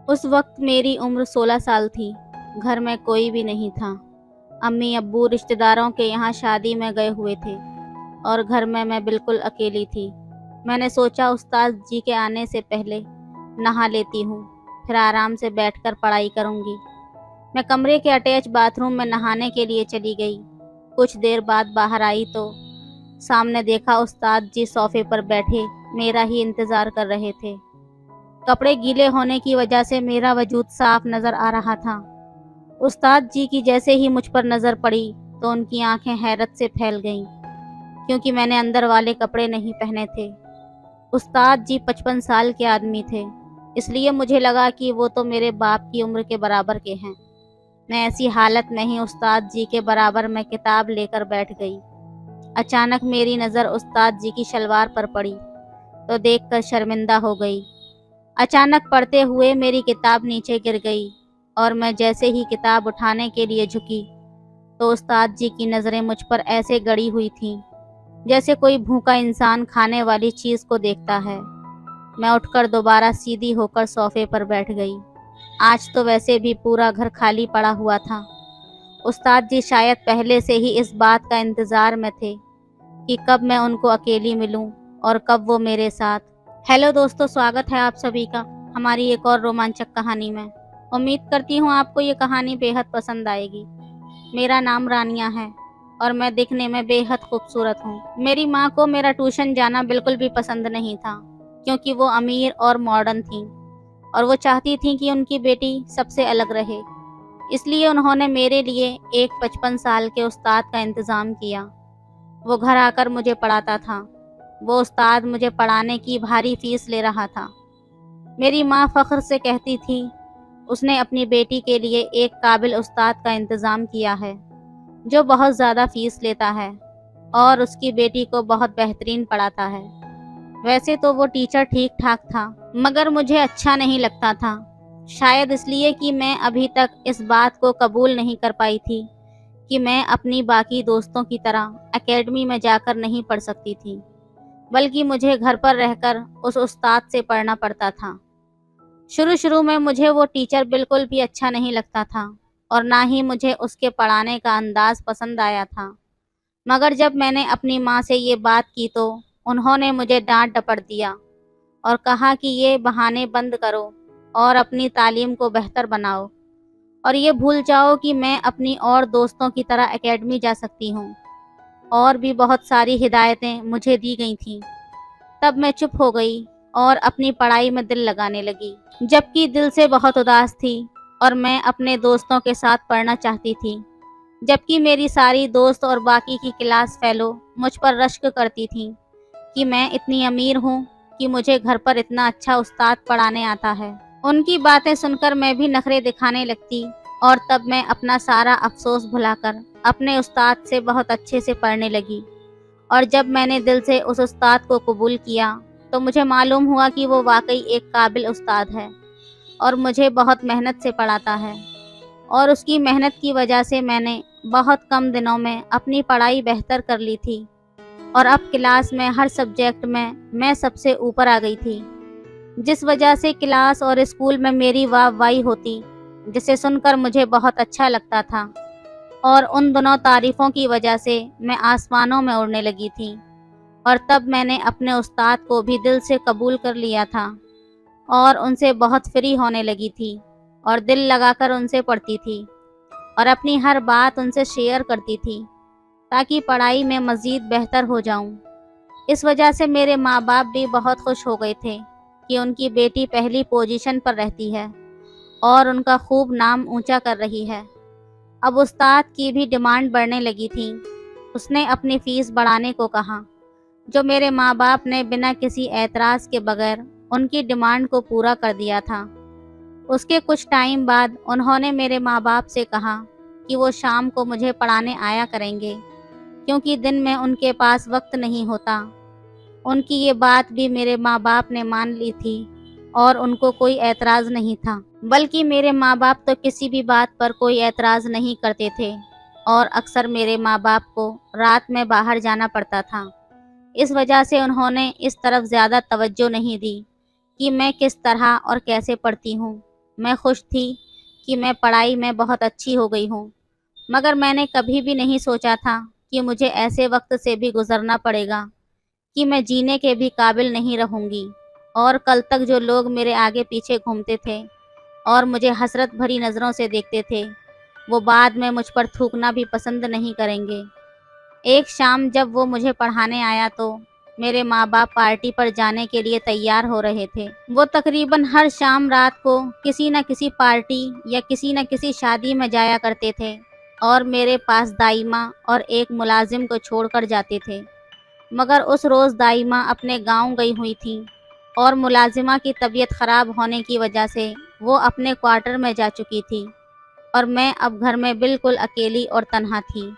उस वक्त मेरी उम्र 16 साल थी। घर में कोई भी नहीं था। अम्मी अब्बू रिश्तेदारों के यहाँ शादी में गए हुए थे और घर में मैं बिल्कुल अकेली थी। मैंने सोचा उस्ताद जी के आने से पहले नहा लेती हूँ, फिर आराम से बैठकर पढ़ाई करूँगी। मैं कमरे के अटैच बाथरूम में नहाने के लिए चली गई। कुछ देर बाद बाहर आई तो सामने देखा उस्ताद जी सोफे पर बैठे मेरा ही इंतज़ार कर रहे थे। कपड़े गीले होने की वजह से मेरा वजूद साफ नज़र आ रहा था। उस्ताद जी की जैसे ही मुझ पर नज़र पड़ी तो उनकी आंखें हैरत से फैल गईं, क्योंकि मैंने अंदर वाले कपड़े नहीं पहने थे। उस्ताद जी 55 साल के आदमी थे, इसलिए मुझे लगा कि वो तो मेरे बाप की उम्र के बराबर के हैं। मैं ऐसी हालत में ही उस्ताद जी के बराबर में किताब लेकर बैठ गई। अचानक मेरी नज़र उस्ताद जी की शलवार पर पड़ी तो देखकर शर्मिंदा हो गई। अचानक पढ़ते हुए मेरी किताब नीचे गिर गई और मैं जैसे ही किताब उठाने के लिए झुकी तो उस्ताद जी की नज़रें मुझ पर ऐसे गड़ी हुई थीं जैसे कोई भूखा इंसान खाने वाली चीज़ को देखता है। मैं उठकर दोबारा सीधी होकर सोफे पर बैठ गई। आज तो वैसे भी पूरा घर खाली पड़ा हुआ था। उस्ताद जी शायद पहले से ही इस बात का इंतज़ार में थे कि कब मैं उनको अकेली मिलूं और कब वो मेरे साथ। हेलो दोस्तों, स्वागत है आप सभी का हमारी एक और रोमांचक कहानी में। उम्मीद करती हूँ आपको ये कहानी बेहद पसंद आएगी। मेरा नाम रानिया है और मैं दिखने में बेहद खूबसूरत हूँ। मेरी माँ को मेरा ट्यूशन जाना बिल्कुल भी पसंद नहीं था, क्योंकि वो अमीर और मॉडर्न थी और वो चाहती थी कि उनकी बेटी सबसे अलग रहे। इसलिए उन्होंने मेरे लिए एक 55 साल के उस्ताद का इंतज़ाम किया। वो घर आकर मुझे पढ़ाता था। वो उस्ताद मुझे पढ़ाने की भारी फीस ले रहा था। मेरी माँ फ़ख्र से कहती थी, उसने अपनी बेटी के लिए एक काबिल उस्ताद का इंतज़ाम किया है जो बहुत ज़्यादा फ़ीस लेता है और उसकी बेटी को बहुत बेहतरीन पढ़ाता है। वैसे तो वो टीचर ठीक ठाक था, मगर मुझे अच्छा नहीं लगता था। शायद इसलिए कि मैं अभी तक इस बात को कबूल नहीं कर पाई थी कि मैं अपनी बाकी दोस्तों की तरह एकेडमी में जाकर नहीं पढ़ सकती थी, बल्कि मुझे घर पर रहकर उस उस्ताद से पढ़ना पड़ता था। शुरू शुरू में मुझे वो टीचर बिल्कुल भी अच्छा नहीं लगता था और ना ही मुझे उसके पढ़ाने का अंदाज़ पसंद आया था। मगर जब मैंने अपनी माँ से ये बात की तो उन्होंने मुझे डांट डपट दिया और कहा कि ये बहाने बंद करो और अपनी तालीम को बेहतर बनाओ, और ये भूल जाओ कि मैं अपनी और दोस्तों की तरह एकेडमी जा सकती हूँ। और भी बहुत सारी हिदायतें मुझे दी गई थीं। तब मैं चुप हो गई और अपनी पढ़ाई में दिल लगाने लगी, जबकि दिल से बहुत उदास थी और मैं अपने दोस्तों के साथ पढ़ना चाहती थी। जबकि मेरी सारी दोस्त और बाकी की क्लास फेलो मुझ पर रश्क करती थीं कि मैं इतनी अमीर हूँ कि मुझे घर पर इतना अच्छा उस्ताद पढ़ाने आता है। उनकी बातें सुनकर मैं भी नखरे दिखाने लगती और तब मैं अपना सारा अफसोस भुलाकर अपने उस्ताद से बहुत अच्छे से पढ़ने लगी। और जब मैंने दिल से उस उस्ताद को कबूल किया तो मुझे मालूम हुआ कि वो वाकई एक काबिल उस्ताद है और मुझे बहुत मेहनत से पढ़ाता है। और उसकी मेहनत की वजह से मैंने बहुत कम दिनों में अपनी पढ़ाई बेहतर कर ली थी और अब क्लास में हर सब्जेक्ट में मैं सबसे ऊपर आ गई थी, जिस वजह से क्लास और स्कूल में मेरी वाहवाही होती, जिसे सुनकर मुझे बहुत अच्छा लगता था। और उन दोनों तारीफ़ों की वजह से मैं आसमानों में उड़ने लगी थी। और तब मैंने अपने उस्ताद को भी दिल से कबूल कर लिया था और उनसे बहुत फ्री होने लगी थी और दिल लगाकर उनसे पढ़ती थी और अपनी हर बात उनसे शेयर करती थी ताकि पढ़ाई में मज़ीद बेहतर हो जाऊं। इस वजह से मेरे माँ बाप भी बहुत खुश हो गए थे कि उनकी बेटी पहली पोजीशन पर रहती है और उनका खूब नाम ऊंचा कर रही है। अब उस्ताद की भी डिमांड बढ़ने लगी थी। उसने अपनी फ़ीस बढ़ाने को कहा, जो मेरे माँ बाप ने बिना किसी एतराज़ के बगैर उनकी डिमांड को पूरा कर दिया था। उसके कुछ टाइम बाद उन्होंने मेरे माँ बाप से कहा कि वो शाम को मुझे पढ़ाने आया करेंगे, क्योंकि दिन में उनके पास वक्त नहीं होता। उनकी ये बात भी मेरे माँ बाप ने मान ली थी और उनको कोई एतराज़ नहीं था, बल्कि मेरे माँ बाप तो किसी भी बात पर कोई एतराज़ नहीं करते थे और अक्सर मेरे माँ बाप को रात में बाहर जाना पड़ता था। इस वजह से उन्होंने इस तरफ ज़्यादा तवज्जो नहीं दी कि मैं किस तरह और कैसे पढ़ती हूँ। میں خوش تھی کہ میں پڑھائی میں بہت اچھی ہو گئی ہوں، مگر میں نے کبھی بھی نہیں سوچا تھا کہ مجھے ایسے وقت سے بھی گزرنا پڑے گا کہ میں جینے کے بھی قابل نہیں رہوں گی، اور کل تک جو لوگ میرے آگے پیچھے گھومتے تھے اور مجھے حسرت بھری نظروں سے دیکھتے تھے، وہ بعد میں مجھ پر تھوکنا بھی پسند نہیں کریں گے۔ ایک شام جب وہ مجھے پڑھانے آیا تو میرے ماں باپ پارٹی پر جانے کے لیے تیار ہو رہے تھے۔ وہ تقریباً ہر شام رات کو کسی نہ کسی پارٹی یا کسی نہ کسی شادی میں جایا کرتے تھے اور میرے پاس دائمہ اور ایک ملازم کو چھوڑ کر جاتے تھے، مگر اس روز دائمہ اپنے گاؤں گئی ہوئی تھی اور ملازمہ کی طبیعت خراب ہونے کی وجہ سے وہ اپنے کوارٹر میں جا چکی تھی، اور میں اب گھر میں بالکل اکیلی اور تنہا تھی۔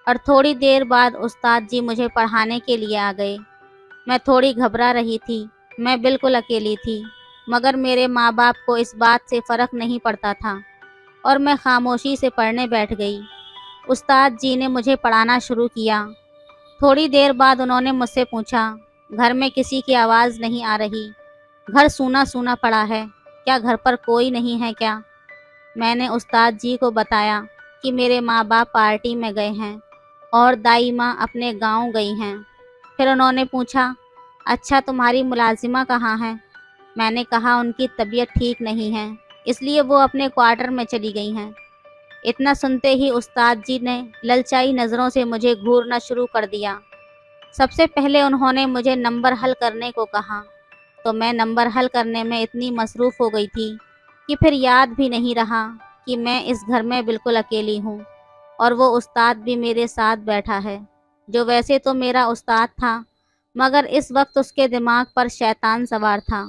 اور تھوڑی دیر بعد استاد جی مجھے پڑھانے کے لیے آ گئے۔ میں تھوڑی گھبرا رہی تھی، میں بالکل اکیلی تھی، مگر میرے ماں باپ کو اس بات سے فرق نہیں پڑتا تھا، اور میں خاموشی سے پڑھنے بیٹھ گئی۔ استاد جی نے مجھے پڑھانا شروع کیا۔ تھوڑی دیر بعد انہوں نے مجھ سے پوچھا، گھر میں کسی کی آواز نہیں آ رہی؟ گھر سونا سونا پڑا ہے، کیا گھر پر کوئی نہیں ہے کیا؟ میں نے استاد جی کو بتایا کہ میرے ماں باپ پارٹی میں گئے ہیں اور دائمہ اپنے گاؤں گئی ہیں۔ پھر انہوں نے پوچھا، اچھا تمہاری ملازمہ کہاں ہے؟ میں نے کہا ان کی طبیعت ٹھیک نہیں ہے، اس لیے وہ اپنے کوارٹر میں چلی گئی ہیں۔ اتنا سنتے ہی استاد جی نے للچائی نظروں سے مجھے گھورنا شروع کر دیا۔ سب سے پہلے انہوں نے مجھے نمبر حل کرنے کو کہا، تو میں نمبر حل کرنے میں اتنی مصروف ہو گئی تھی کہ پھر یاد بھی نہیں رہا کہ میں اس گھر میں بالکل اکیلی ہوں، اور وہ استاد بھی میرے ساتھ بیٹھا ہے، جو ویسے تو میرا استاد تھا، مگر اس وقت اس کے دماغ پر شیطان سوار تھا۔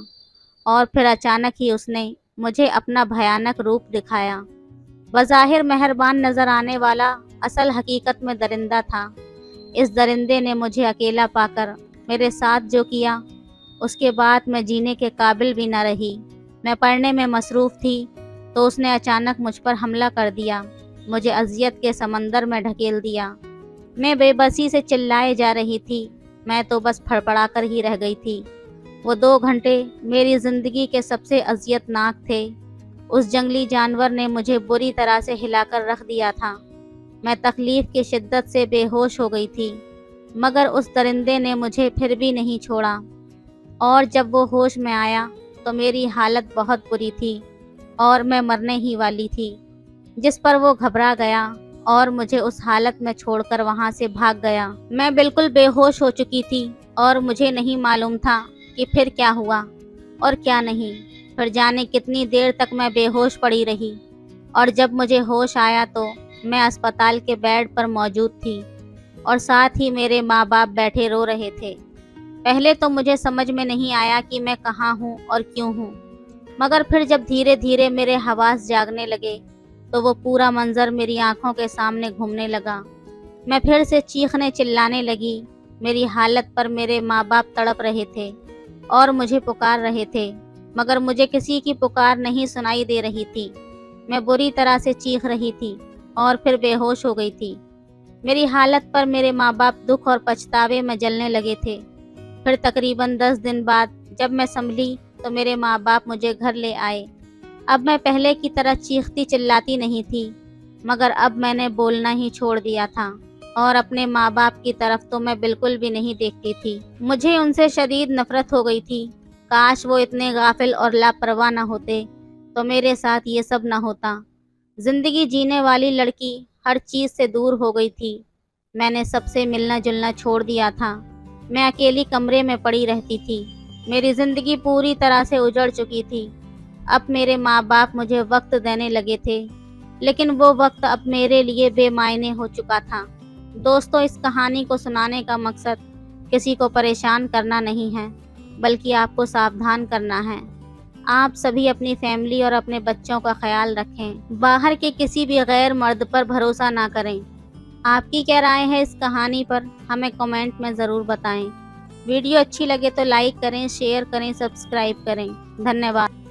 اور پھر اچانک ہی اس نے مجھے اپنا بھیانک روپ دکھایا۔ بظاہر مہربان نظر آنے والا اصل حقیقت میں درندہ تھا۔ اس درندے نے مجھے اکیلا پا کر میرے ساتھ جو کیا، اس کے بعد میں جینے کے قابل بھی نہ رہی۔ میں پڑھنے میں مصروف تھی تو اس نے اچانک مجھ پر حملہ کر دیا، مجھے اذیت کے سمندر میں ڈھکیل دیا۔ میں بے بسی سے چلائے جا رہی تھی، میں تو بس پھڑپڑا کر ہی رہ گئی تھی۔ وہ 2 گھنٹے میری زندگی کے سب سے اذیت ناک تھے۔ اس جنگلی جانور نے مجھے بری طرح سے ہلا کر رکھ دیا تھا۔ میں تکلیف کی شدت سے بے ہوش ہو گئی تھی، مگر اس درندے نے مجھے پھر بھی نہیں چھوڑا، اور جب وہ ہوش میں آیا تو میری حالت بہت بری تھی اور میں مرنے ہی والی تھی، جس پر وہ گھبرا گیا اور مجھے اس حالت میں چھوڑ کر وہاں سے بھاگ گیا۔ میں بالکل بے ہوش ہو چکی تھی اور مجھے نہیں معلوم تھا کہ پھر کیا ہوا اور کیا نہیں۔ پھر جانے کتنی دیر تک میں بے ہوش پڑی رہی، اور جب مجھے ہوش آیا تو میں اسپتال کے بیڈ پر موجود تھی، اور ساتھ ہی میرے ماں باپ بیٹھے رو رہے تھے۔ پہلے تو مجھے سمجھ میں نہیں آیا کہ میں کہاں ہوں اور کیوں ہوں، مگر پھر جب دھیرے دھیرے میرے حواس جاگنے لگے تو وہ پورا منظر میری آنکھوں کے سامنے گھومنے لگا۔ میں پھر سے چیخنے چلانے لگی۔ میری حالت پر میرے ماں باپ تڑپ رہے تھے اور مجھے پکار رہے تھے، مگر مجھے کسی کی پکار نہیں سنائی دے رہی تھی۔ میں بری طرح سے چیخ رہی تھی اور پھر بے ہوش ہو گئی تھی۔ میری حالت پر میرے ماں باپ دکھ اور پچھتاوے میں جلنے لگے تھے۔ پھر تقریباً 10 دن بعد جب میں سنبھلی تو میرے ماں باپ مجھے گھر لے آئے۔ اب میں پہلے کی طرح چیختی چلاتی نہیں تھی، مگر اب میں نے بولنا ہی چھوڑ دیا تھا، اور اپنے ماں باپ کی طرف تو میں بالکل بھی نہیں دیکھتی تھی۔ مجھے ان سے شدید نفرت ہو گئی تھی۔ کاش وہ اتنے غافل اور لاپرواہ نہ ہوتے تو میرے ساتھ یہ سب نہ ہوتا۔ زندگی جینے والی لڑکی ہر چیز سے دور ہو گئی تھی۔ میں نے سب سے ملنا جلنا چھوڑ دیا تھا۔ میں اکیلی کمرے میں پڑی رہتی تھی۔ میری زندگی پوری طرح سے اجڑ چکی تھی۔ اب میرے ماں باپ مجھے وقت دینے لگے تھے، لیکن وہ وقت اب میرے لیے بے معنی ہو چکا تھا۔ دوستوں، اس کہانی کو سنانے کا مقصد کسی کو پریشان کرنا نہیں ہے، بلکہ آپ کو ساودھان کرنا ہے۔ آپ سبھی اپنی فیملی اور اپنے بچوں کا خیال رکھیں۔ باہر کے کسی بھی غیر مرد پر بھروسہ نہ کریں۔ آپ کی کیا رائے ہے اس کہانی پر؟ ہمیں کمنٹ میں ضرور بتائیں۔ ویڈیو اچھی لگے تو لائک کریں، شیئر کریں، سبسکرائب کریں۔ دھنیہ واد۔